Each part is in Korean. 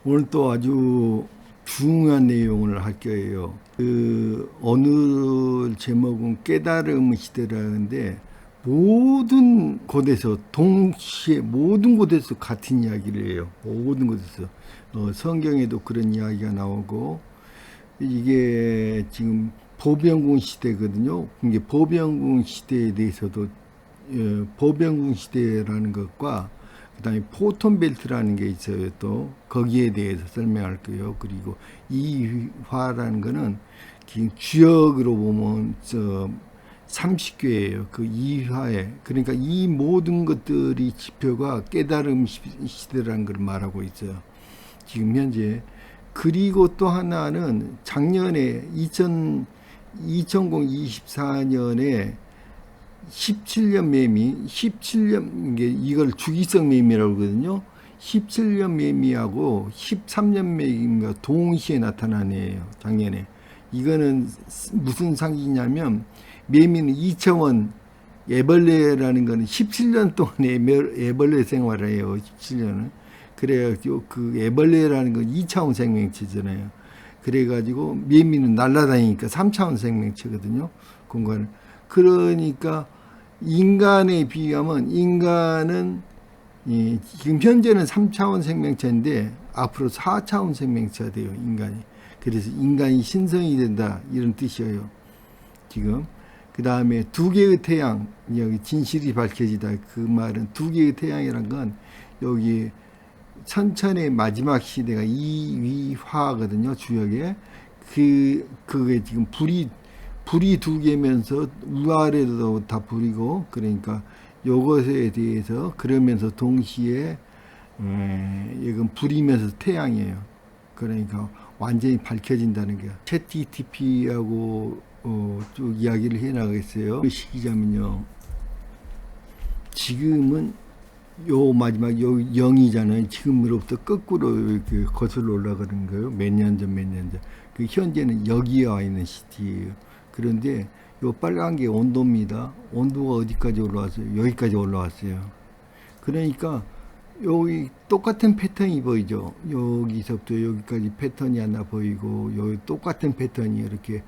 오늘 또 아주 중요한 내용을 할 거예요. 오늘 제목은 깨달음 시대라는데 모든 곳에서 동시에 모든 곳에서 같은 이야기를 해요. 모든 곳에서 성경에도 그런 이야기가 나오고 이게 지금 보병군 시대거든요. 이게 보병군 시대에 대해서도 보병군 시대라는 것과 그다음에 포톤 벨트라는 게 있어요. 또 거기에 대해서 설명할 거예요. 그리고 이화라는 거는 주역으로 보면 30개예요. 그 이화에 그러니까 이 모든 것들이 지표가 깨달음 시대라는 걸 말하고 있어요. 지금 현재. 그리고 또 하나는 작년에 2024년에 17년 매미, 17년, 이걸 주기성 매미라고 하거든요. 17년 매미하고 13년 매미가 동시에 나타나네요. 작년에. 이거는 무슨 상기냐면, 매미는 2차원, 애벌레라는 거는 17년 동안 애벌레 생활을 해요. 17년은. 그래가지고 그 애벌레라는 건 2차원 생명체잖아요. 그래가지고 매미는 날아다니니까 3차원 생명체거든요. 공간을. 그러니까 인간에 비하면 인간은 지금 현재는 3차원 생명체인데 앞으로 4차원 생명체가 돼요. 인간이. 그래서 인간이 신성이 된다 이런 뜻이에요. 지금 그 다음에 두 개의 태양, 여기 진실이 밝혀지다. 그 말은 두 개의 태양이란 건 여기 천천의 마지막 시대가 이위화거든요. 주역에 그게 지금 불이 두 개면서 위아래도 다 불이고, 그러니까 요것에 대해서 그러면서 동시에 이건 불이면서 태양이에요. 그러니까 완전히 밝혀진다는 거야. 챗 GTP하고 쭉 이야기를 해나가겠어요. 그 시기자면요, 지금은 요 마지막 요 0이잖아요. 지금으로부터 거꾸로 이렇게 거슬러 올라가는 거예요. 몇 년 전. 그 현재는 여기에 와 있는 시티예요. 그런데 요 빨간 게 온도입니다. 온도가 어디까지 올라왔어요? 여기까지 올라왔어요. 그러니까 여기 똑같은 패턴이 보이죠. 여기서부터 여기까지 패턴이 하나 보이고, 여기 똑같은 패턴이 이렇게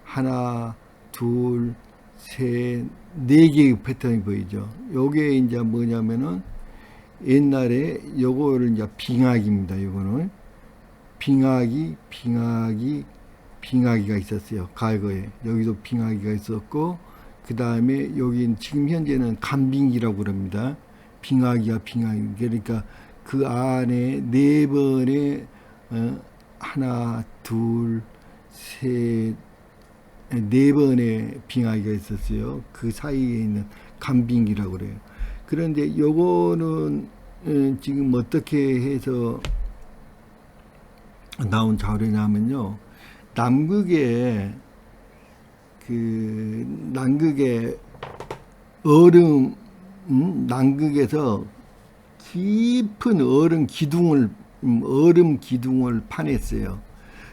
하나, 둘, 셋, 네 개의 패턴이 보이죠. 요게 이제 뭐냐면은 옛날에 요거를 이제 빙하기입니다. 요거는 빙하기가 있었어요. 과거에 여기도 빙하기가 있었고, 그 다음에 여기 지금 현재는 간빙기라고 그럽니다. 빙하기. 그러니까 그 안에 네 번의 하나, 둘, 셋, 네 번의 빙하기가 있었어요. 그 사이에 있는 간빙기라고 그래요. 그런데 요거는 지금 어떻게 해서 나온 자료냐면요, 남극의 얼음, 남극에서 깊은 얼음 기둥을 파냈어요.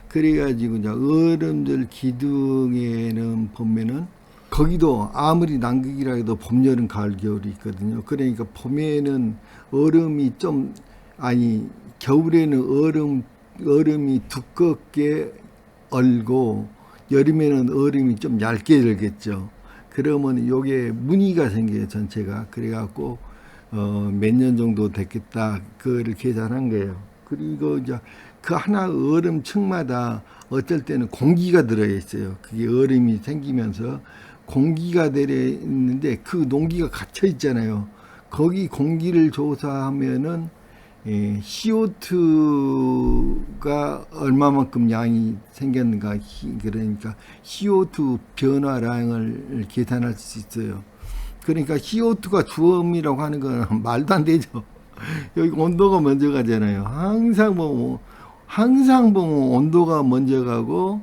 그래가지고 이제 얼음들 기둥에는 보면은 거기도 아무리 남극이라 해도 봄, 여름, 가을, 겨울이 있거든요. 그러니까 봄에는 얼음이 겨울에는 얼음이 두껍게 얼고, 여름에는 얼음이 좀 얇게 얼겠죠. 그러면 요게 무늬가 생겨요, 전체가. 그래갖고 몇 년 정도 됐겠다, 그거를 계산한 거예요. 그리고 이제 그 하나 얼음층마다 어쩔 때는 공기가 들어있어요. 그게 얼음이 생기면서 공기가 들어있는데 그 농기가 갇혀 있잖아요. 거기 공기를 조사하면은 CO2가 얼마만큼 양이 생겼는가, 그러니까 CO2 변화량을 계산할 수 있어요. 그러니까 CO2가 주음이라고 하는 건 말도 안 되죠. 여기 온도가 먼저 가잖아요. 항상 보면 온도가 먼저 가고,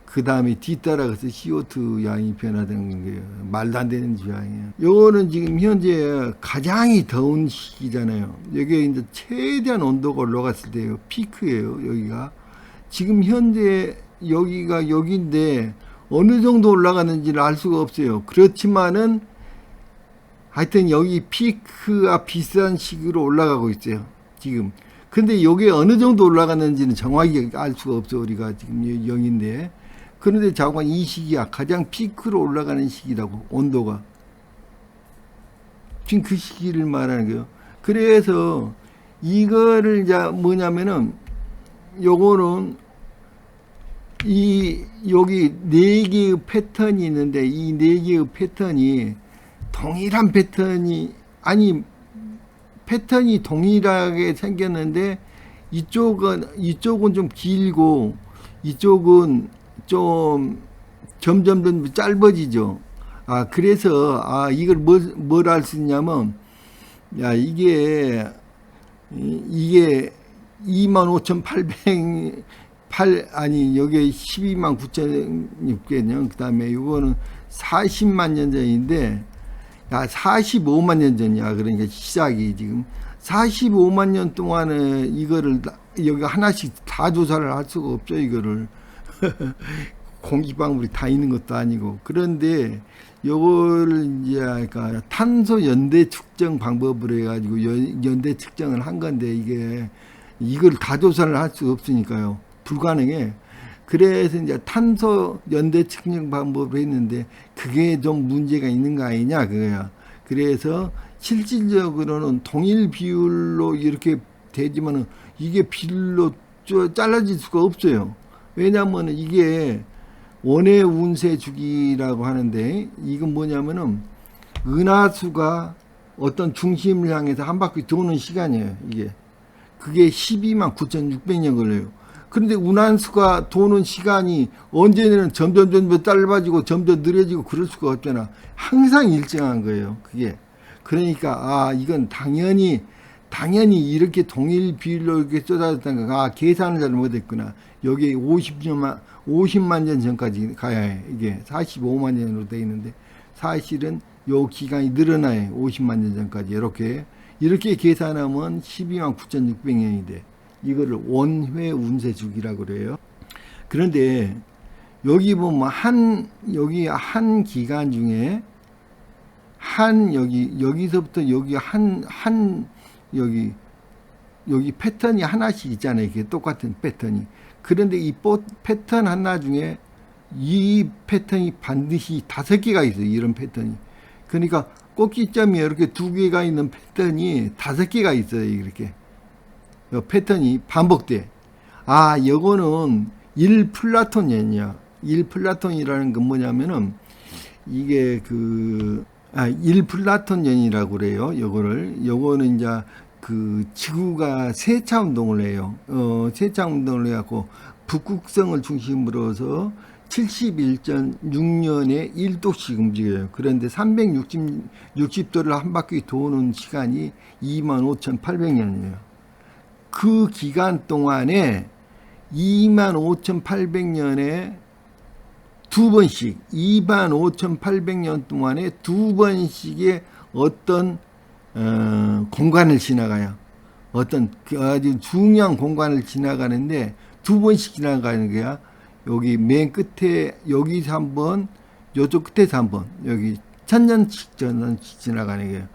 그 다음에 뒤따라가서 CO2 양이 변화되는 거예요. 말도 안 되는 지향이에요. 요거는 지금 현재 가장 더운 시기잖아요. 여기에 이제 최대한 온도가 올라갔을 때요, 피크예요. 여기가 지금 현재 여기가 여기인데 어느 정도 올라가는지를 알 수가 없어요. 그렇지만은 하여튼 여기 피크와 비슷한 시기로 올라가고 있어요. 지금 근데 이게 어느 정도 올라갔는지는 정확히 알 수가 없어. 우리가 지금 0인데. 그런데 자관 이 시기야. 가장 피크로 올라가는 시기라고. 온도가. 지금 그 시기를 말하는 거예요. 그래서 이거를 이제 뭐냐면은 요거는 여기 네 개의 패턴이 있는데 이 네 개의 패턴이 동일한 패턴이 아니 패턴이 동일하게 생겼는데 이쪽은 좀 길고 이쪽은 좀 점점 짧아지죠. 그래서 이걸 뭘 알 수 있냐면 이게 25,800 여기 129,600년 그 다음에 이거는 40만 년 전인데 45만 년 전이야. 그러니까 시작이 지금 45만 년 동안에 이거를 여기 하나씩 다 조사를 할 수가 없죠. 이거를 공기방울이 다 있는 것도 아니고. 그런데 요거를 이제 그러니까 탄소 연대 측정 방법으로 해가지고 연대 측정을 한 건데 이걸 다 조사를 할 수 없으니까요. 불가능해. 그래서 이제 탄소 연대 측정 방법을 했는데 그게 좀 문제가 있는 거 아니냐 그거야. 그래서 실질적으로는 동일 비율로 이렇게 되지만은 이게 비율로 잘라질 수가 없어요. 왜냐하면 이게 원의 운세 주기라고 하는데 이건 뭐냐면은 은하수가 어떤 중심을 향해서 한 바퀴 도는 시간이에요. 그게 129,600년 걸려요. 그런데 운한수가 도는 시간이 언제는 점점 짧아지고 점점 느려지고 그럴 수가 없잖아. 항상 일정한 거예요. 그게. 그러니까 이건 당연히 이렇게 동일 비율로 이렇게 쏟아졌다는 거. 계산을 잘 못했구나. 여기 50만 년 전까지 가야 해. 이게 45만 년으로 되어 있는데 사실은 요 기간이 늘어나요. 50만 년 전까지 이렇게 계산하면 129,600년이 돼. 이거를 원회 운세 주기라고 그래요. 그런데 여기 보면 여기 한 기간 중에 여기서부터 여기 여기 패턴이 하나씩 있잖아요. 이게 똑같은 패턴이. 그런데 이 패턴 하나 중에 이 패턴이 반드시 5개가 있어요. 이런 패턴이. 그러니까 꼭지점이 이렇게 2개가 있는 패턴이 5개가 있어요. 이렇게. 패턴이 반복돼. 요거는 1플라톤년이야. 1플라톤이라는 건 뭐냐면은 이게 1플라톤년이라고 그래요. 요거는 이제 지구가 세차 운동을 해요. 세차 운동을 해갖고 북극성을 중심으로 해서 71.6년에 1도씩 움직여요. 그런데 360도를 한 바퀴 도는 시간이 25,800년이에요. 그 기간 동안에 25,800년에 2번씩 25,800년 동안에 2번씩의 어떤 공간을 지나가요. 어떤 아주 중요한 공간을 지나가는데 2번씩 지나가는 거야. 여기 맨 끝에 여기서 한 번, 요쪽 끝에서 한 번, 여기 1000년씩 전년씩 지나가는 거예요.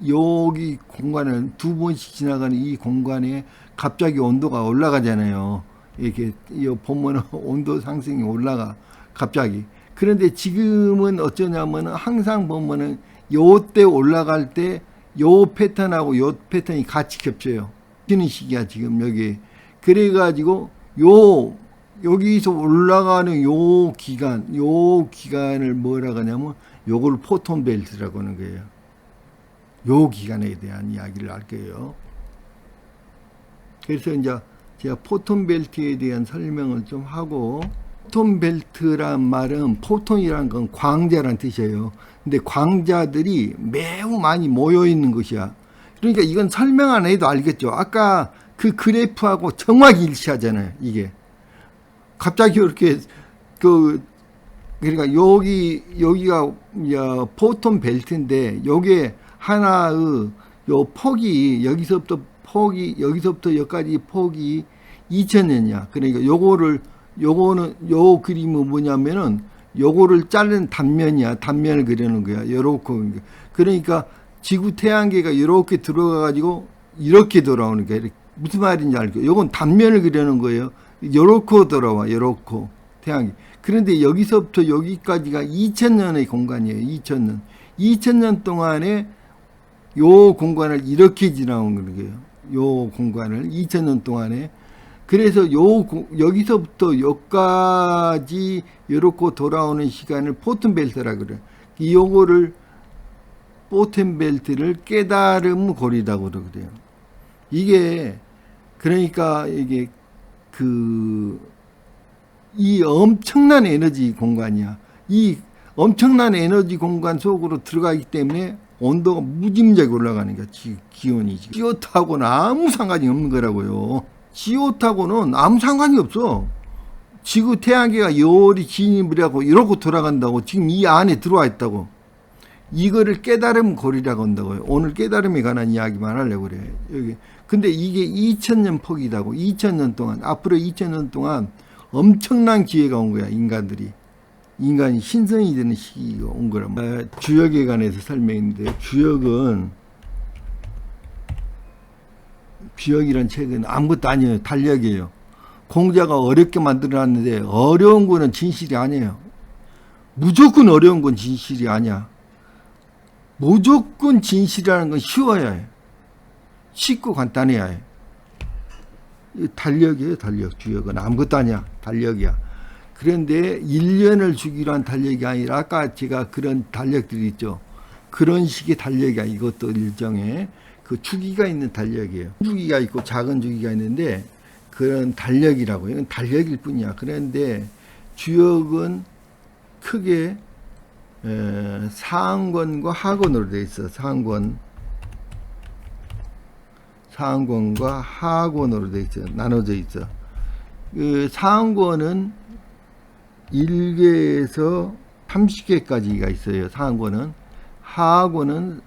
여기 공간을 2번씩 지나가는 이 공간에 갑자기 온도가 올라가잖아요. 이렇게 보면 온도 상승이 올라가 갑자기. 그런데 지금은 어쩌냐면 항상 보면은 요때 올라갈 때 요 패턴하고 요 패턴이 같이 겹쳐요. 튀는 시기야 지금 여기. 그래가지고 여기서 올라가는 요 기간을 뭐라고 하냐면 요걸 포톤 벨트라고 하는 거예요. 요 기간에 대한 이야기를 할 거예요. 그래서 이제 제가 포톤 벨트에 대한 설명을 좀 하고, 포톤 벨트란 말은 포톤이란 건 광자란 뜻이에요. 근데 광자들이 매우 많이 모여 있는 것이야. 그러니까 이건 설명 안 해도 알겠죠. 아까 그 그래프하고 정확히 일치하잖아요. 이게 갑자기 이렇게 그러니까 여기가 포톤 벨트인데 요게 하나의 요 폭이 여기서부터 여기까지 폭이 2000년이야. 그러니까 요거는 요 그림은 뭐냐면은 요거를 자른 단면이야. 단면을 그리는 거야. 요렇게. 그러니까 지구 태양계가 요렇게 들어가 가지고 이렇게 돌아오는 게 무슨 말인지 알죠? 요건 단면을 그리는 거예요. 요렇게 돌아와, 요렇게 태양이. 그런데 여기서부터 여기까지가 2000년의 공간이에요. 2000년. 2000년 동안에 요 공간을 이렇게 지나온 거예요. 요 공간을 2000년 동안에. 그래서 여기서부터 여기까지 요렇게 돌아오는 시간을 포튼벨트라 그래요. 요거를 포튼벨트를 깨달음 고리라고 그래요. 이게 그러니까 이게 이 엄청난 에너지 공간이야. 이 엄청난 에너지 공간 속으로 들어가기 때문에 온도가 무지무지하게 올라가는 거야. 기온이. CO2하고는 아무 상관이 없는 거라고요. CO2하고는 아무 상관이 없어. 지구 태양계가 요리 진입을 하고 이러고 돌아간다고. 지금 이 안에 들어와 있다고. 이거를 깨달음 고리라고 한다고요. 오늘 깨달음에 관한 이야기만 하려고 그래. 여기. 근데 이게 2000년 폭이다고. 2000년 동안, 앞으로 2000년 동안 엄청난 기회가 온 거야, 인간이 신성이 되는 시기가 온 거란 말이야. 주역에 관해서 설명인데, 주역이란 책은 아무것도 아니에요. 달력이에요. 공자가 어렵게 만들어놨는데, 어려운 거는 진실이 아니에요. 무조건 어려운 건 진실이 아니야. 무조건 진실이라는 건 쉬워야 해. 쉽고 간단해야 해. 달력이에요, 달력. 주역은 아무것도 아니야. 달력이야. 그런데 1년을 주기로 한 달력이 아니라 아까 제가 그런 달력들이 있죠. 그런 식의 달력이야. 이것도 일종의 그 주기가 있는 달력이에요. 주기가 있고 작은 주기가 있는데 그런 달력이라고. 이건 달력일 뿐이야. 그런데 주역은 크게 상권과 하권으로 되어 있어. 상권과 하권으로 되어 있어. 나눠져 있어. 그 상권은 1개에서 30개까지가 있어요. 상권은. 하권은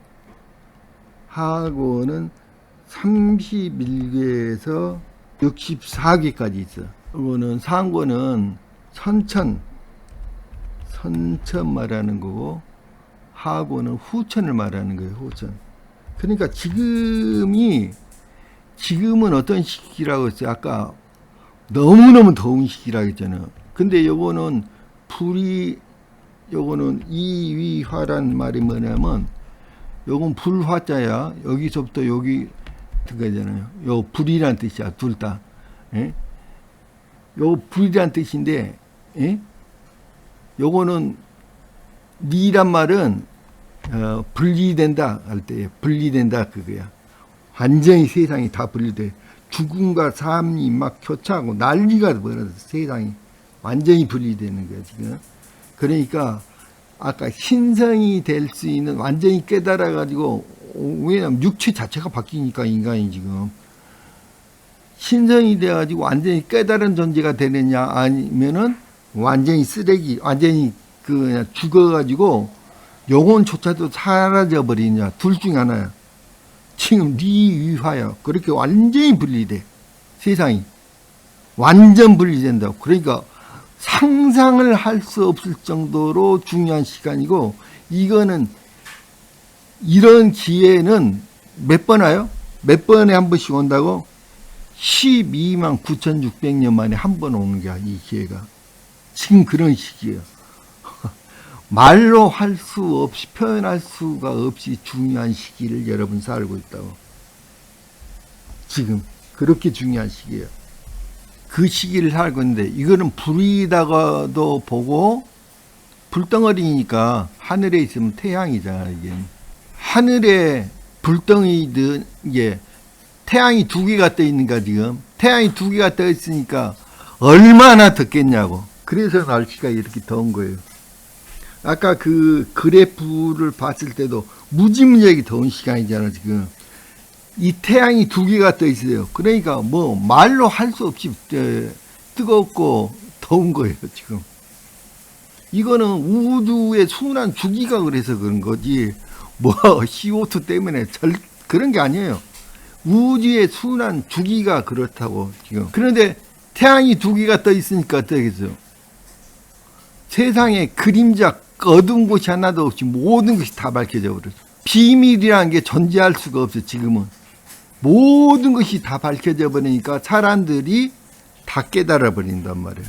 31개에서 64개까지 있어. 이거는 상권은 선천 말하는 거고, 하고는 후천을 말하는 거예요. 후천. 그러니까 지금은 어떤 시기라고 했어요? 아까 너무너무 더운 시기라고 했잖아요. 근데 요거는 요거는 이위화란 말이 뭐냐면, 요건 불화자야. 여기서부터 여기 들어가잖아요. 요 불이란 뜻이야. 둘 다. 예? 요 불이란 뜻인데, 예? 요거는 리란 말은 분리된다 할 때 분리된다 그거야. 완전히 세상이 다 분리돼. 죽음과 삶이 막 교차하고 난리가 벌어서 세상이 완전히 분리되는 거야 지금. 그러니까 아까 신성이 될 수 있는, 완전히 깨달아 가지고, 왜냐면 육체 자체가 바뀌니까 인간이 지금 신성이 돼 가지고 완전히 깨달은 존재가 되느냐, 아니면은 완전히 쓰레기, 완전히 그냥 죽어가지고 영혼조차도 사라져 버리냐, 둘 중에 하나야. 지금 리위화야. 그렇게 완전히 분리돼. 세상이 완전 분리된다고. 그러니까 상상을 할 수 없을 정도로 중요한 시간이고, 이거는 이런 기회는 몇 번 와요? 몇 번에 한 번씩 온다고? 12만 9,600년 만에 한 번 오는 거야, 이 기회가. 지금 그런 시기예요. 말로 할 수 없이, 표현할 수가 없이 중요한 시기를 여러분 살고 있다고. 지금 그렇게 중요한 시기예요. 그 시기를 살고 있는데, 이거는 불이다가도 보고, 불덩어리니까 하늘에 있으면 태양이잖아. 이게 하늘에 불덩이든, 이게 태양이 두 개가 떠 있는가. 지금 태양이 두 개가 떠 있으니까 얼마나 덥겠냐고. 그래서 날씨가 이렇게 더운 거예요. 아까 그 그래프를 봤을 때도 무지무지하게 더운 시간이잖아. 지금 이 태양이 두 개가 떠 있어요. 그러니까 뭐 말로 할 수 없이 뜨겁고 더운 거예요 지금. 이거는 우주의 순환 주기가 그래서 그런 거지, 뭐 CO2 때문에 그런 게 아니에요. 우주의 순환 주기가 그렇다고 지금. 그런데 태양이 두 개가 떠 있으니까 어떠겠어요? 세상에 그림자, 어두운 곳이 하나도 없이 모든 것이 다 밝혀져 버렸어. 비밀이라는 게 존재할 수가 없어 지금은. 모든 것이 다 밝혀져 버리니까 사람들이 다 깨달아 버린단 말이에요.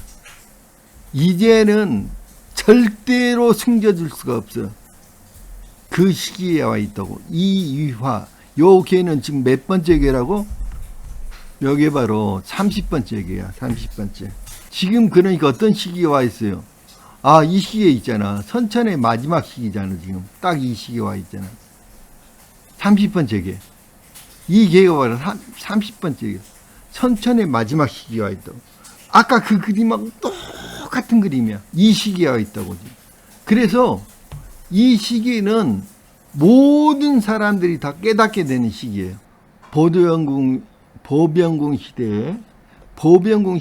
이제는 절대로 숨겨줄 수가 없어. 그 시기에 와 있다고. 이 위화. 요 개는 지금 몇 번째 개라고? 여기 바로 30번째 개야. 30번째. 지금 그러니까 어떤 시기에 와 있어요? 아, 이 시기에 있잖아. 선천의 마지막 시기잖아. 지금 딱 이 시기에 와 있잖아. 30번째 개. 이 개가 바로 30번째 개. 선천의 마지막 시기에 와 있다고. 아까 그 그림하고 똑같은 그림이야. 이 시기에 와 있다고. 그래서 이 시기는 모든 사람들이 다 깨닫게 되는 시기예요. 보병궁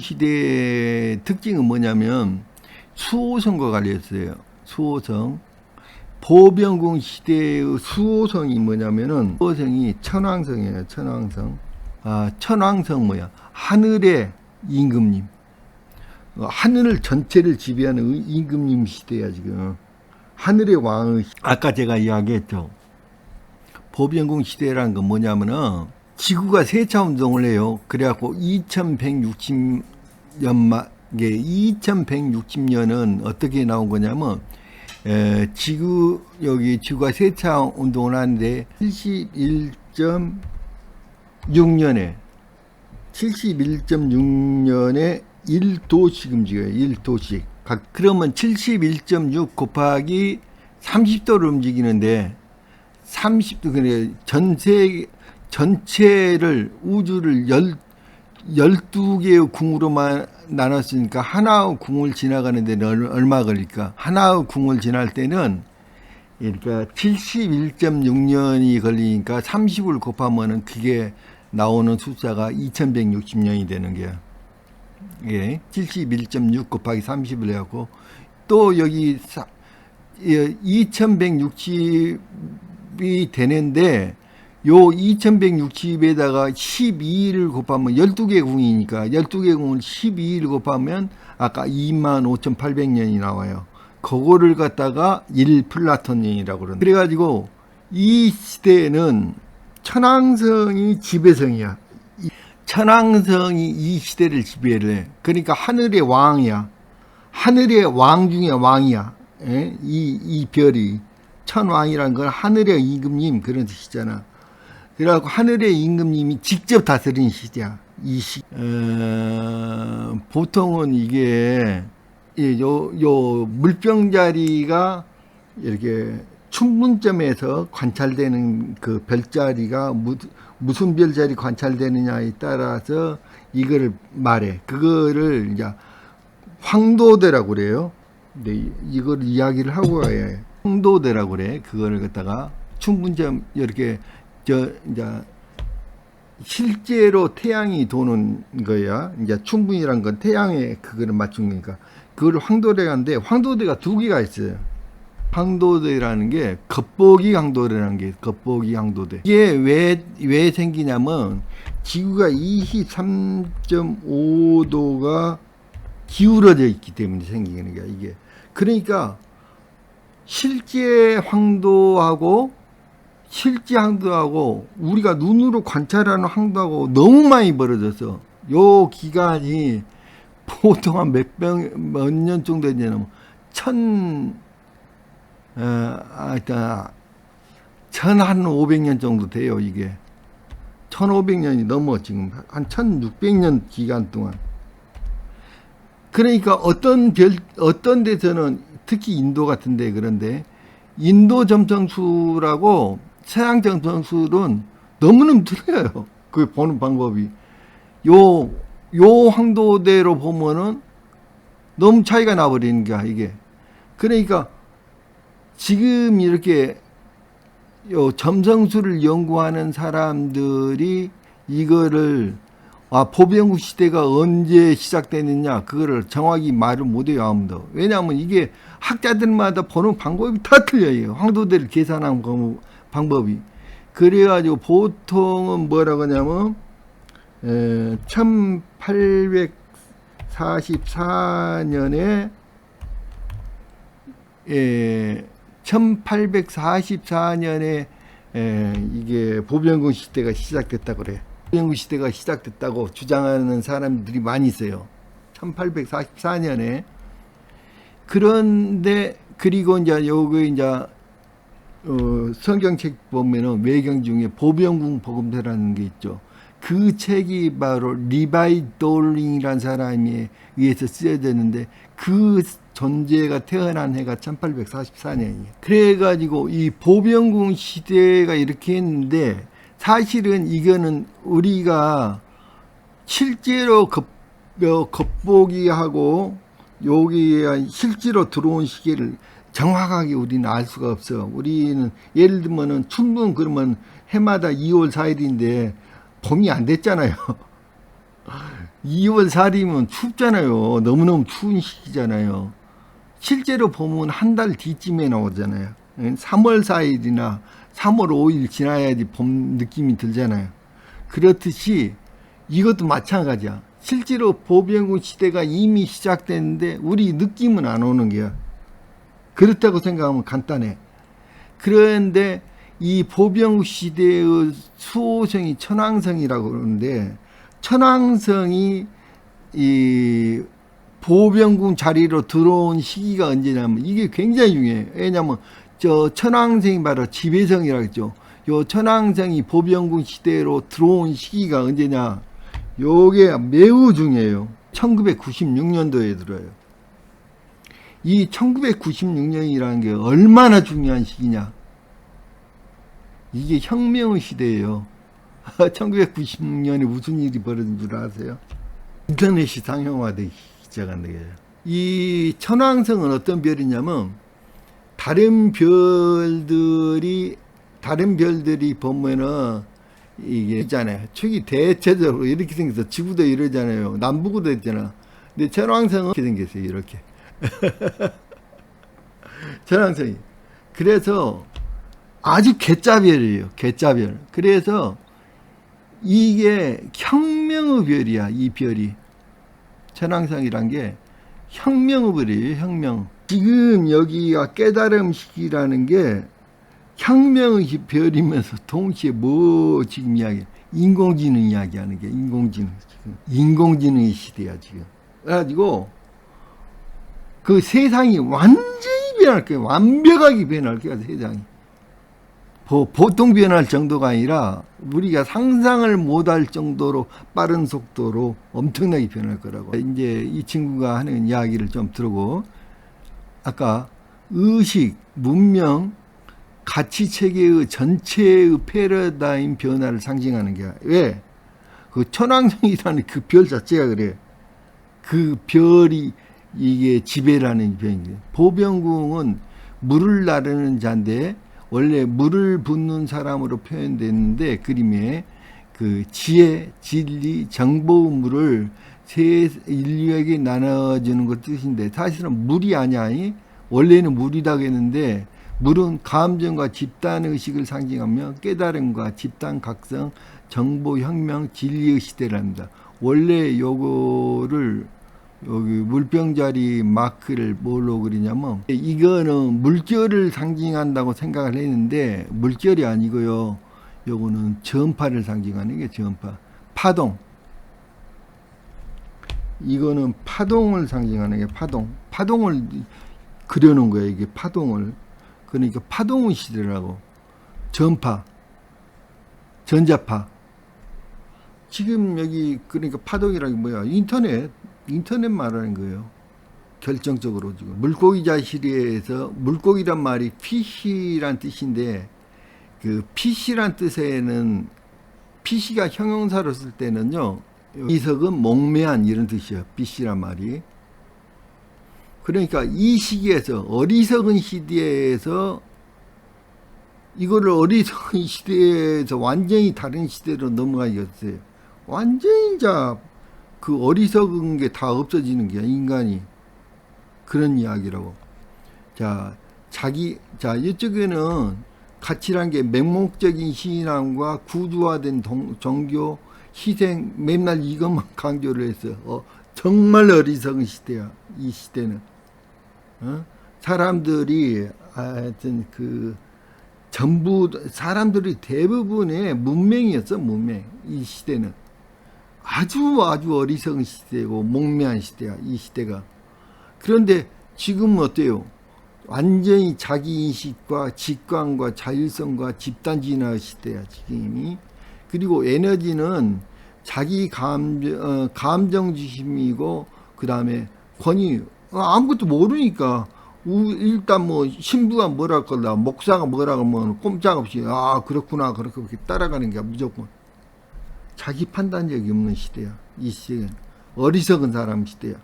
시대의 특징은 뭐냐면 수호성과 관련했어요. 수호성. 보병궁 시대의 수호성이 뭐냐면은 수호성이 천왕성이에요. 천왕성. 아, 천왕성 뭐야? 하늘의 임금님. 하늘 전체를 지배하는 임금님 시대야 지금. 하늘의 왕의 아까 제가 이야기했죠. 보병궁 시대라는 건 뭐냐면은 지구가 세차 운동을 해요. 그래갖고 2160년은 어떻게 나온 거냐면 지구가 세차 운동을 하는데 71.6년에 1도씩 움직여요. 1도씩. 그러면 71.6 곱하기 30도를 움직이는데 30도 그래 전체를 우주를 12개의 궁으로만 나눴으니까 하나의 궁을 지나가는 데는 얼마 걸릴까? 하나의 궁을 지날 때는 그러니까 71.6년이 걸리니까 30을 곱하면은 그게 나오는 숫자가 2160년이 되는 거야. 예, 71.6 곱하기 30을 해갖고 또 여기 2160이 되는데 요 2160에다가 12를 곱하면 12개 궁이니까 12개 궁을 12를 곱하면 아까 25,800년이 나와요. 그거를 갖다가 1플라톤년이라고 그러는데 그래가지고 이 시대에는 천왕성이 지배성이야. 천왕성이 이 시대를 지배를 해. 그러니까 하늘의 왕이야. 하늘의 왕 중에 왕이야. 예? 이 별이. 천왕이라는 건 하늘의 임금님 그런 뜻이잖아. 그래갖고 하늘의 임금님이 직접 다스리는 시대야. 이 시. 보통은 이게 요 물병자리가 이렇게 충분점에서 관찰되는 그 별자리가 무슨 별자리 관찰되느냐에 따라서 이거를 말해. 그거를 이제 황도대라고 그래요. 근데 이걸 이야기를 하고 가야 황도대라고 그래. 그거를 갖다가 충분점 이렇게 이제 실제로 태양이 도는 거야. 이제 충분이란 건 태양에 그거를 맞춘 거니까. 그걸 황도대가 하는데 황도대가 두 개가 있어요. 황도대라는 게 겉보기 황도대라는 게 겉보기 황도대. 이게 왜 생기냐면 지구가 23.5도가 기울어져 있기 때문에 생기는 거야 이게. 그러니까 실제 황도하고 우리가 눈으로 관찰하는 황도하고 너무 많이 벌어졌어. 요 기간이 보통 한 몇 년 정도 되냐면 1500년 정도 돼요, 이게. 1500년이 넘어, 지금. 한 1600년 기간 동안. 그러니까 어떤 데서는, 특히 인도 같은데, 그런데, 인도 점성술하고 서양 점성술은 너무너무 틀려요. 그 보는 방법이. 요 황도대로 보면은 너무 차이가 나버리는 거야, 이게. 그러니까, 지금 이렇게 요 점성술을 연구하는 사람들이 이거를 보병국 시대가 언제 시작됐느냐 그거를 정확히 말을 못해요 아무도. 왜냐하면 이게 학자들마다 보는 방법이 다 틀려요. 황도대를 계산한 방법이. 그래가지고 보통은 뭐라고 하냐면 1844년에 1844년에 이게 보병군 시대가 시작됐다고 그래. 보병군 시대가 시작됐다고 주장하는 사람들이 많이 있어요. 1844년에. 그런데 그리고 이제 요거 이제 성경책 보면은 외경 중에 보병군 복음서라는 게 있죠. 그 책이 바로 리바이 돌링이라는 사람에 의해서 쓰여졌는데 그 존재가 태어난 해가 1844년이에요. 그래가지고 이 보병군 시대가 이렇게 했는데 사실은 이거는 우리가 실제로 겉보기 하고 여기 실제로 들어온 시기를 정확하게 우리는 알 수가 없어. 우리는 예를 들면은 춘분 그러면 해마다 2월 4일인데 봄이 안 됐잖아요. 2월 4일이면 춥잖아요. 너무너무 추운 시기잖아요. 실제로 봄은 한 달 뒤쯤에 나오잖아요. 3월 4일이나 3월 5일 지나야지 봄 느낌이 들잖아요. 그렇듯이 이것도 마찬가지야. 실제로 보병군 시대가 이미 시작됐는데 우리 느낌은 안 오는 거야. 그렇다고 생각하면 간단해. 그런데 이 보병군 시대의 수호성이 천왕성이라고 그러는데 천왕성이 이 보병군 자리로 들어온 시기가 언제냐면 이게 굉장히 중요해요. 왜냐하면 저 천왕성이 바로 지배성이라고 했죠. 요 천왕성이 보병군 시대로 들어온 시기가 언제냐. 요게 매우 중요해요. 1996년도에 들어요. 이 1996년이라는 게 얼마나 중요한 시기냐. 이게 혁명의 시대예요. 1996년에 무슨 일이 벌어진 줄 아세요? 인터넷이 상용화되기 시작한 거예요. 이 천왕성은 어떤 별이냐면 다른 별들이 보면은 이게 있잖아요. 축이 대체적으로 이렇게 생겨서 지구도 이러잖아요. 남북으로 됐잖아. 근데 천왕성은 이렇게 생겼어요. 이렇게. 천왕성이. 그래서 아주 개짜별이에요. 개짜별. 그래서 이게 혁명의 별이야. 이 별이. 천왕성이란 게 혁명의 별이에요. 혁명. 지금 여기가 깨달음 시기라는 게 혁명의 별이면서 동시에 뭐 지금 인공지능 이야기하는 게 인공지능의 시대야 지금. 그래가지고 그 세상이 완전히 변할 거예요. 완벽하게 변할 거야 세상이. 보통 변할 정도가 아니라 우리가 상상을 못할 정도로 빠른 속도로 엄청나게 변할 거라고. 이제 이 친구가 하는 이야기를 좀 들고 아까 의식, 문명, 가치 체계의 전체의 패러다임 변화를 상징하는 게 왜? 그 천왕성이라는 그 별 자체가 그래. 그 별이 이게 지배라는 별이에요. 보병궁은 물을 나르는 자인데 원래 물을 붓는 사람으로 표현됐는데 그림에 그 지혜, 진리, 정보의 물을 세 인류에게 나눠주는 것 뜻인데 사실은 물이 아니야. 원래는 물이라고 했는데 물은 감정과 집단의식을 상징하며 깨달음과 집단각성, 정보혁명, 진리의 시대랍니다. 원래 요거를 여기 물병자리 마크를 뭘로 그리냐면 이거는 물결을 상징한다고 생각을 했는데 물결이 아니고요. 요거는 전파를 상징하는 게 전파. 파동. 이거는 파동을 상징하는 게 파동. 파동을 그려놓은 거예요. 이게 파동을. 그러니까 파동의 시대라고. 전파, 전자파. 지금 여기 그러니까 파동이라는 게 뭐야? 인터넷 말하는 거예요. 결정적으로 지금 물고기 자시리에서 물고기란 말이 피시란 뜻인데 그 피시란 뜻에는 피시가 형용사로 쓸 때는요. 이석은 목매한 이런 뜻이에요. 피시란 말이. 그러니까 이 시기에서 어리석은 시대에서 이거를 어리석은 시대에서 완전히 다른 시대로 넘어가겠어요. 완전히 그 어리석은 게 다 없어지는 게 인간이. 그런 이야기라고. 자, 이쪽에는 가치란 게 맹목적인 신앙과 구조화된 종교, 희생, 맨날 이것만 강조를 했어요. 정말 어리석은 시대야, 이 시대는. 사람들이 하여튼 전부 사람들이 대부분의 문맹이었어. 문맹. 이 시대는 아주 어리석은 시대고 목매한 시대야. 이 시대가. 그런데 지금은 어때요? 완전히 자기인식과 직관과 자율성과 집단진화 시대야 지금이. 그리고 에너지는 자기 감정 중심이고, 그 다음에 권위, 아무것도 모르니까 일단 뭐 신부가 뭐라 할거나 목사가 뭐라 하면 꼼짝없이 그렇구나 그렇게 따라가는 게 무조건. 자기 판단력이 없는 시대야. 이 시대는 어리석은 사람 시대야.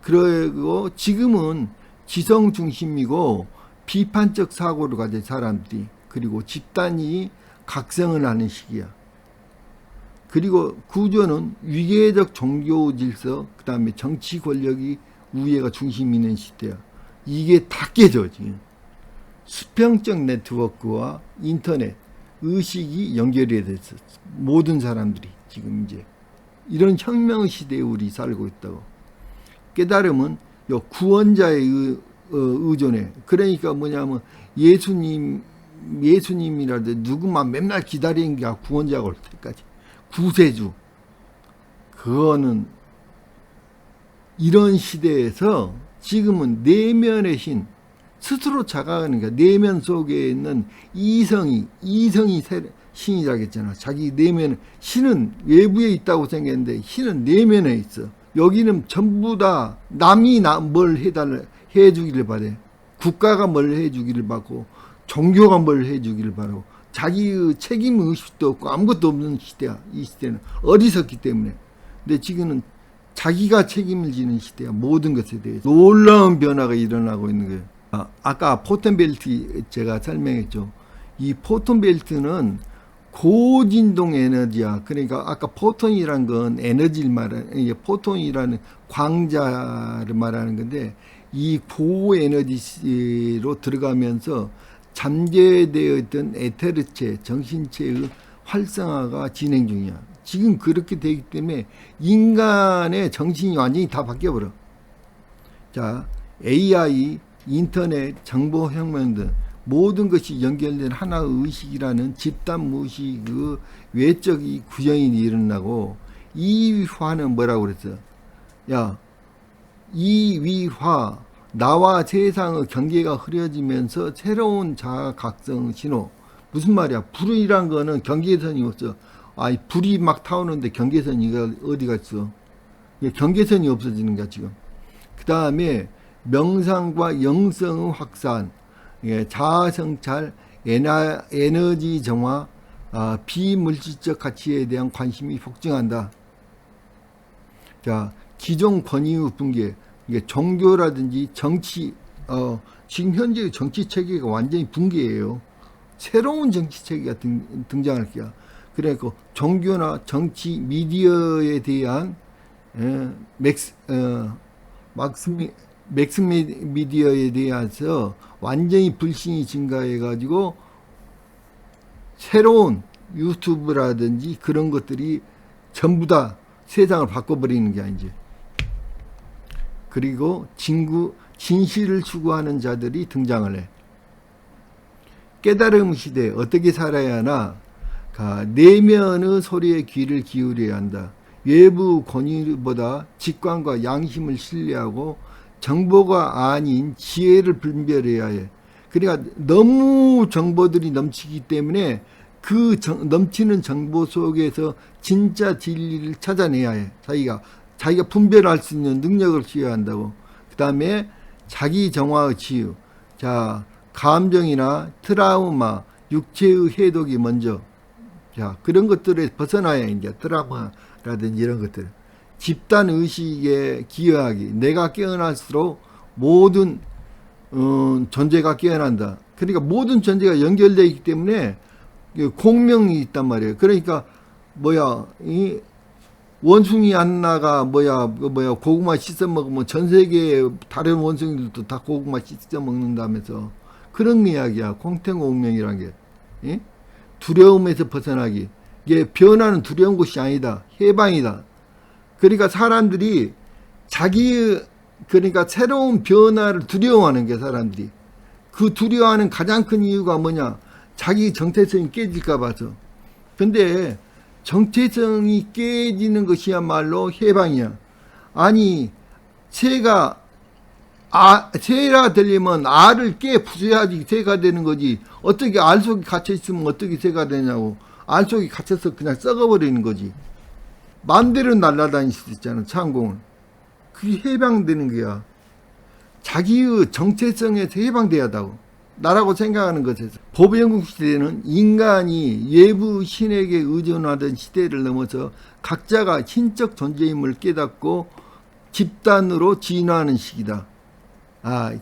그리고 지금은 지성 중심이고 비판적 사고를 가진 사람들이, 그리고 집단이 각성을 하는 시기야. 그리고 구조는 위계적 종교 질서, 그 다음에 정치 권력이 우위가 중심이 있는 시대야. 이게 다 깨져 지금. 수평적 네트워크와 인터넷, 의식이 연결이 됐어. 모든 사람들이 지금 이제 이런 혁명 시대에 우리 살고 있다고. 깨달음은 요 구원자의 의존해. 그러니까 뭐냐면 예수님이라도 누구만 맨날 기다리는 게 구원자가 올 때까지. 구세주. 그거는 이런 시대에서 지금은 내면의 신, 스스로 자각하는 게 내면 속에 있는 이성이 신이라고 했잖아. 자기 내면, 신은 외부에 있다고 생각했는데 신은 내면에 있어. 여기는 전부 다 남이 뭘 해주기를 바래. 국가가 뭘 해주기를 받고, 종교가 뭘 해주기를 바라고, 자기의 책임 의식도 없고 아무것도 없는 시대야. 이 시대는 어리석기 때문에. 근데 지금은 자기가 책임을 지는 시대야. 모든 것에 대해서 놀라운 변화가 일어나고 있는 거예요. 아까 포톤벨트 제가 설명했죠. 이 포톤벨트는 고진동 에너지야. 그러니까 아까 포톤이란 건 에너지를 말하는, 포톤이라는 광자를 말하는 건데, 이 고에너지로 들어가면서 잠재되어 있던 에테르체, 정신체의 활성화가 진행 중이야. 지금 그렇게 되기 때문에 인간의 정신이 완전히 다 바뀌어버려. 자, AI, 인터넷, 정보혁명 등 모든 것이 연결된 하나의 의식이라는 집단 무의식의 외적 구현이 일어나고, 이위화는 뭐라고 그랬어? 야, 이위화, 나와 세상의 경계가 흐려지면서 새로운 자각성 신호. 무슨 말이야? 불이란 거는 경계선이 없어. 불이 막 타오는데 경계선이 어디 갔어? 경계선이 없어지는 거야 지금. 그 다음에 명상과 영성의 확산, 자아성찰, 에너지 정화, 비물질적 가치에 대한 관심이 폭증한다. 자, 기존 권위의 붕괴, 종교라든지 정치, 지금 현재 정치 체계가 완전히 붕괴예요. 새로운 정치 체계가 등장할 거야. 그러니까 종교나 정치, 미디어에 대한 맥스 미디어에 대해서 완전히 불신이 증가해 가지고 새로운 유튜브라든지 그런 것들이 전부 다 세상을 바꿔버리는 게 아니지. 그리고 진실을 추구하는 자들이 등장을 해. 깨달음 시대에 어떻게 살아야 하나? 내면의 소리에 귀를 기울여야 한다. 외부 권위보다 직관과 양심을 신뢰하고 정보가 아닌 지혜를 분별해야 해. 그러니까 너무 정보들이 넘치기 때문에 그 넘치는 정보 속에서 진짜 진리를 찾아내야 해. 자기가 분별할 수 있는 능력을 키워야 한다고. 그 다음에 자기 정화의 치유. 자, 감정이나 트라우마, 육체의 해독이 먼저. 자, 그런 것들에 벗어나야 이제 트라우마라든지 이런 것들. 집단 의식에 기여하기. 내가 깨어날수록 모든 존재가 깨어난다. 그러니까 모든 존재가 연결되어 있기 때문에 공명이 있단 말이에요. 그러니까 이 원숭이 하나가 고구마 씻어 먹으면 전 세계의 다른 원숭이들도 다 고구마 씻어 먹는다면서. 그런 이야기야. 공태공명이란 게. 예? 두려움에서 벗어나기. 이게 변화는 두려운 것이 아니다. 해방이다. 그러니까 사람들이 그러니까 새로운 변화를 두려워하는 게 사람들이. 그 두려워하는 가장 큰 이유가 뭐냐? 자기 정체성이 깨질까 봐서. 근데 정체성이 깨지는 것이야말로 해방이야. 아니, 새가 새가 되려면 알을 깨 부숴야지 새가 되는 거지. 어떻게 알 속에 갇혀 있으면 어떻게 새가 되냐고. 알 속에 갇혀서 그냥 썩어버리는 거지. 마음대로 날아다닐 수도 있잖아, 창공을. 그게 해방되는 거야. 자기의 정체성에서 해방돼야 한다고. 나라고 생각하는 것에서. 보병국 시대는 인간이 외부 신에게 의존하던 시대를 넘어서 각자가 신적 존재임을 깨닫고 집단으로 진화하는 시기다.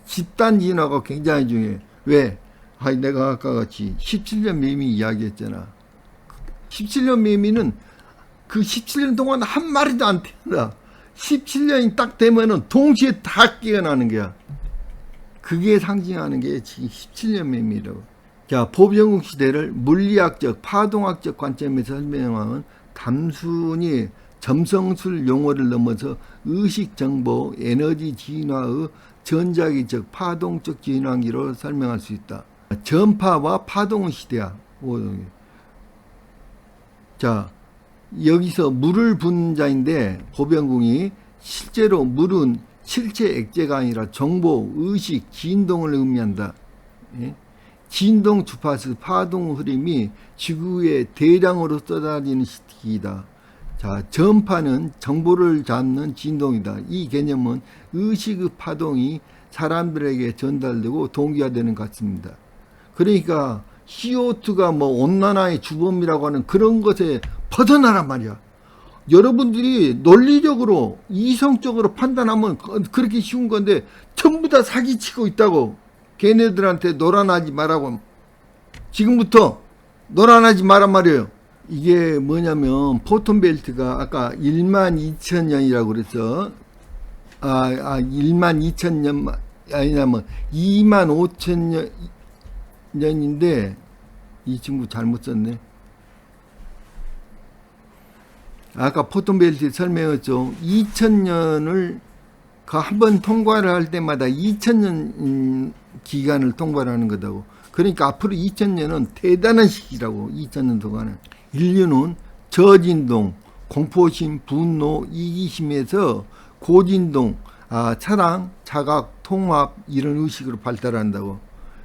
집단 진화가 굉장히 중요해. 왜? 내가 아까 같이 17년 매미 이야기했잖아. 17년 매미는 그 17년 동안 한 마리도 안 태어나. 17년이 딱 되면은 동시에 다 깨어나는 거야. 그게 상징하는 게 지금 17년 매미라고. 자, 보병국 시대를 물리학적, 파동학적 관점에서 설명하면 단순히 점성술 용어를 넘어서 의식 정보, 에너지 진화의 전자기적, 파동적 진화기로 설명할 수 있다. 전파와 파동의 시대야. 자, 여기서 물을 붓는 자인데 보병궁이 실제로 물은 실체 액체가 아니라 정보, 의식, 진동을 의미한다. 예? 진동 주파수, 파동 흐름이 지구에 대량으로 쏟아지는 시기이다. 자, 전파는 정보를 잡는 진동이다. 이 개념은 의식의 파동이 사람들에게 전달되고 동기화되는 것 같습니다. 그러니까 CO2가 뭐 온난화의 주범이라고 하는 그런 것에 벗어나란 말이야. 여러분들이 논리적으로 이성적으로 판단하면 그렇게 쉬운 건데 전부 다 사기치고 있다고. 걔네들한테 놀아나지 말라고. 지금부터 놀아나지 말란 말이에요. 이게 뭐냐면 포톤벨트가 아까 12,000년이라고 그래서 12,000년 아니냐면 25,000년인데 이 친구 잘못 썼네. 아까 포톤벨트 설명했죠. 2000년을 한 번 통과를 할 때마다 2000년 기간을 통과를 하는 거다고. 그러니까 앞으로 2000년은 대단한 시기라고. 2000년 동안은 인류는 저진동, 공포심, 분노, 이기심에서 고진동, 사랑, 자각, 통합 이런 의식으로 발달한다고.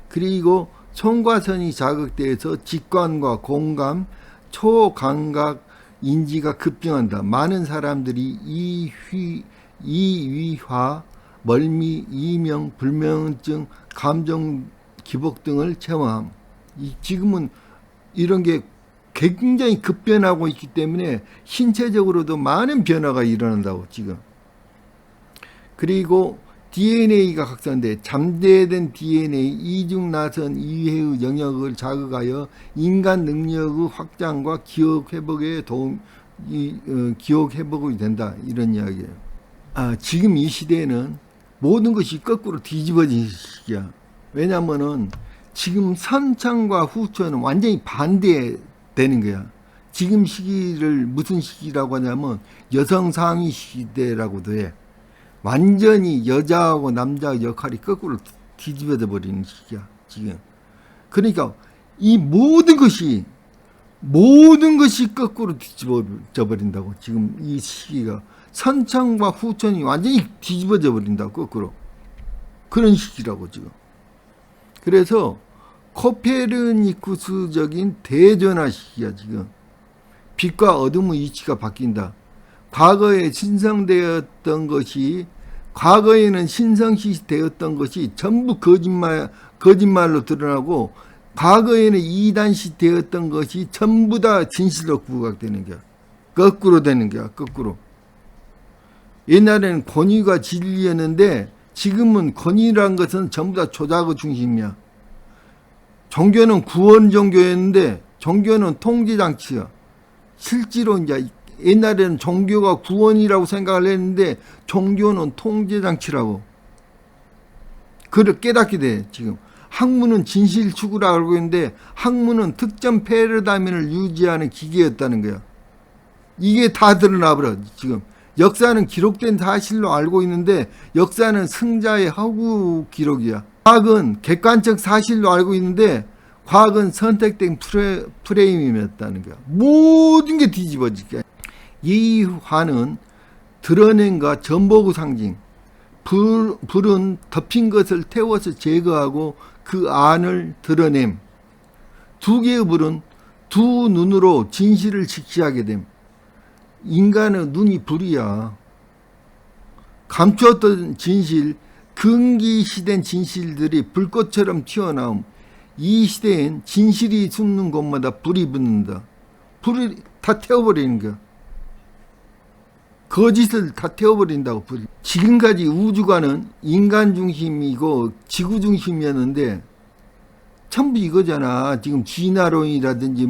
그리고 손과 선이 자극돼서 직관과 공감, 초감각 인지가 급증한다. 많은 사람들이 이위화, 멀미, 이명, 불면증, 감정 기복 등을 체험함. 지금은 이런 게 굉장히 급변하고 있기 때문에 신체적으로도 많은 변화가 일어난다고 지금. 그리고 DNA가 확산돼 잠재된 DNA 이중나선 이회의 영역을 자극하여 인간 능력의 확장과 기억 회복에 기억 회복이 된다. 이런 이야기예요. 지금 이 시대에는 모든 것이 거꾸로 뒤집어진 시기야. 왜냐면은 지금 선천과 후천은 완전히 반대되는 거야. 지금 시기를 무슨 시기라고 하냐면 여성 상위 시대라고도 해. 완전히 여자하고 남자의 역할이 거꾸로 뒤집어져 버리는 시기야, 지금. 그러니까 이 모든 것이 거꾸로 뒤집어져 버린다고, 지금 이 시기가. 선천과 후천이 완전히 뒤집어져 버린다고, 거꾸로. 그런 시기라고, 지금. 그래서 코페르니쿠스적인 대전화 시기야, 지금. 빛과 어둠의 위치가 바뀐다. 과거에 과거에는 신성시되었던 것이 전부 거짓말로 드러나고, 과거에는 이단시 되었던 것이 전부 다 진실로 부각되는 거야. 거꾸로 되는 거야, 거꾸로. 옛날에는 권위가 진리였는데, 지금은 권위란 것은 전부 다 조작의 중심이야. 종교는 구원 종교였는데, 종교는 통제장치야. 실제로 이제 옛날에는 종교가 구원이라고 생각을 했는데 종교는 통제장치라고. 그걸 깨닫게 돼. 지금 학문은 진실 추구라고 알고 있는데 학문은 특정 패러다임을 유지하는 기계였다는 거야. 이게 다 드러나버려. 지금 역사는 기록된 사실로 알고 있는데 역사는 승자의 허구 기록이야. 과학은 객관적 사실로 알고 있는데 과학은 선택된 프레임이었다는 거야. 모든 게 뒤집어지게. 이 화는 드러낸과 전보고 상징. 불은 덮인 것을 태워서 제거하고 그 안을 드러냄. 두 개의 불은 두 눈으로 진실을 직시하게 됨. 인간의 눈이 불이야. 감추었던 진실, 근기시된 진실들이 불꽃처럼 튀어나옴. 이 시대엔 진실이 숨는 곳마다 불이 붙는다. 불을 다 태워버리는 거야. 거짓을 다 태워버린다고. 불이. 지금까지 우주관은 인간 중심이고 지구 중심이었는데 전부 이거잖아. 지금 진화론이라든지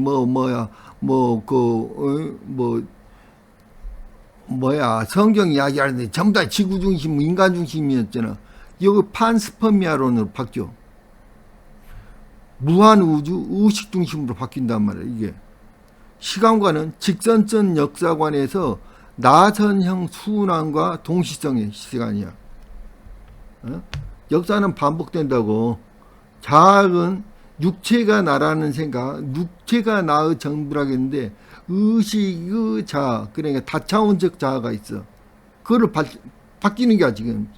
성경 이야기하는데 전부 다 지구 중심, 인간 중심이었잖아. 여기 판스퍼미아론으로 바뀌어. 무한 우주, 의식 중심으로 바뀐단 말이야. 이게 시간관은 직선적 역사관에서 나선형 순환과 동시성의 시간이야. 역사는 반복된다고. 자학은 육체가 나라는 생각, 육체가 나의 전부라겠는데 의식의 자아, 그러니까 다차원적 자아가 있어. 그거를 바뀌는 게야 지금.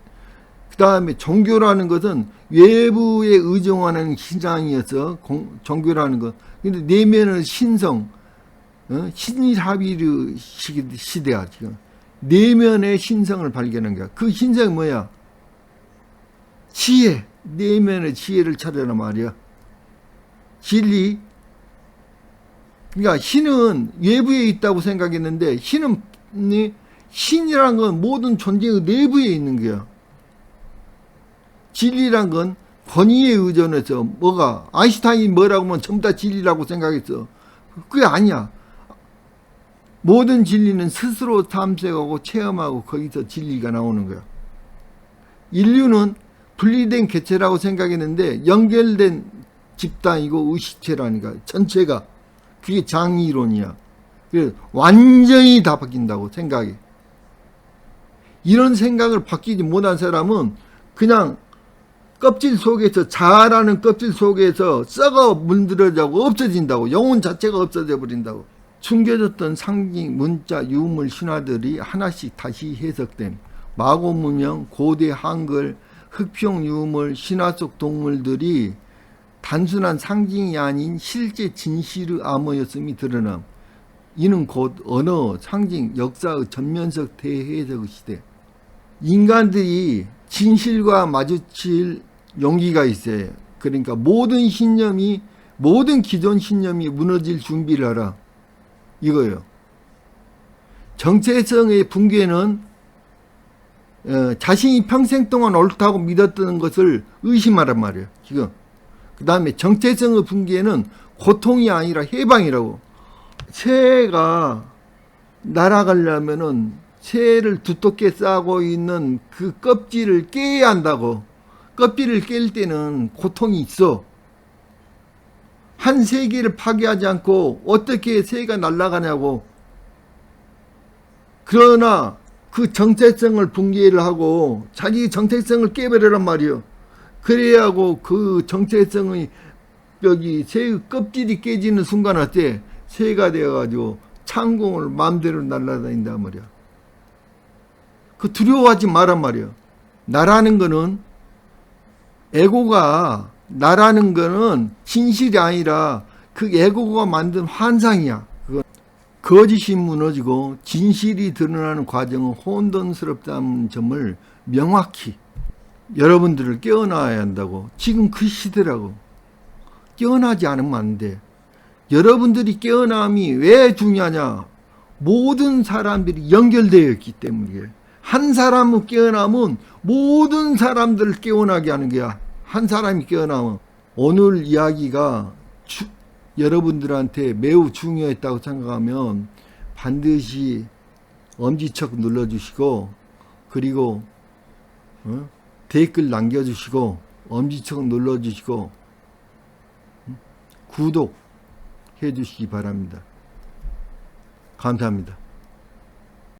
그 다음에 종교라는 것은 외부에 의존하는 신앙이어서 종교라는 것. 근데 내면은 신성, 신합의류 시대야 지금. 내면의 신성을 발견한 거야. 그 신성이 뭐야? 지혜. 내면의 지혜를 찾아라 말이야. 진리. 그러니까 신은 외부에 있다고 생각했는데 신이란 건 모든 존재의 내부에 있는 거야. 진리란 건 권위에 의존해서 뭐가 아인슈타인이 뭐라고 하면 전부 다 진리라고 생각했어. 그게 아니야. 모든 진리는 스스로 탐색하고 체험하고 거기서 진리가 나오는 거야. 인류는 분리된 개체라고 생각했는데 연결된 집단이고 의식체라니까. 전체가. 그게 장이론이야. 그래서 완전히 다 바뀐다고 생각이. 이런 생각을 바뀌지 못한 사람은 그냥 껍질 속에서, 자아라는 껍질 속에서 썩어 문드러져고 없어진다고. 영혼 자체가 없어져 버린다고. 숨겨졌던 상징, 문자, 유물, 신화들이 하나씩 다시 해석됨. 마고 문명, 고대 한글, 흑평 유물, 신화 속 동물들이 단순한 상징이 아닌 실제 진실의 암호였음이 드러남. 이는 곧 언어, 상징, 역사의 전면적 대해석의 시대. 인간들이 진실과 마주칠 용기가 있어요. 그러니까 모든 기존 신념이 무너질 준비를 하라. 이거예요. 정체성의 붕괴는 자신이 평생 동안 옳다고 믿었던 것을 의심하란 말이에요. 지금. 그 다음에 정체성의 붕괴는 고통이 아니라 해방이라고. 새가 날아가려면은 새를 두텁게 싸고 있는 그 껍질을 깨야 한다고. 껍질을 깰 때는 고통이 있어. 한 세계를 파괴하지 않고 어떻게 새가 날아가냐고. 그러나 그 정체성을 붕괴를 하고 자기 정체성을 깨버리란 말이요. 그래야 하고 그 정체성의 새의 껍질이 깨지는 순간 어때? 새가 되어가지고 창공을 마음대로 날아다닌단 말이야. 그 두려워하지 말란 말이야. 나라는 거는 에고가, 나라는 거는 진실이 아니라 그 에고가 만든 환상이야. 그건 거짓이 무너지고 진실이 드러나는 과정은 혼돈스럽다는 점을 명확히 여러분들을 깨어나야 한다고. 지금 그 시대라고. 깨어나지 않으면 안 돼. 여러분들이 깨어남이 왜 중요하냐? 모든 사람들이 연결되어 있기 때문이에요. 한 사람이 깨어나면 모든 사람들을 깨어나게 하는 거야. 한 사람이 깨어나면. 오늘 이야기가 여러분들한테 매우 중요했다고 생각하면 반드시 엄지척 눌러주시고, 그리고 댓글 남겨주시고, 엄지척 눌러주시고, 구독해 주시기 바랍니다. 감사합니다.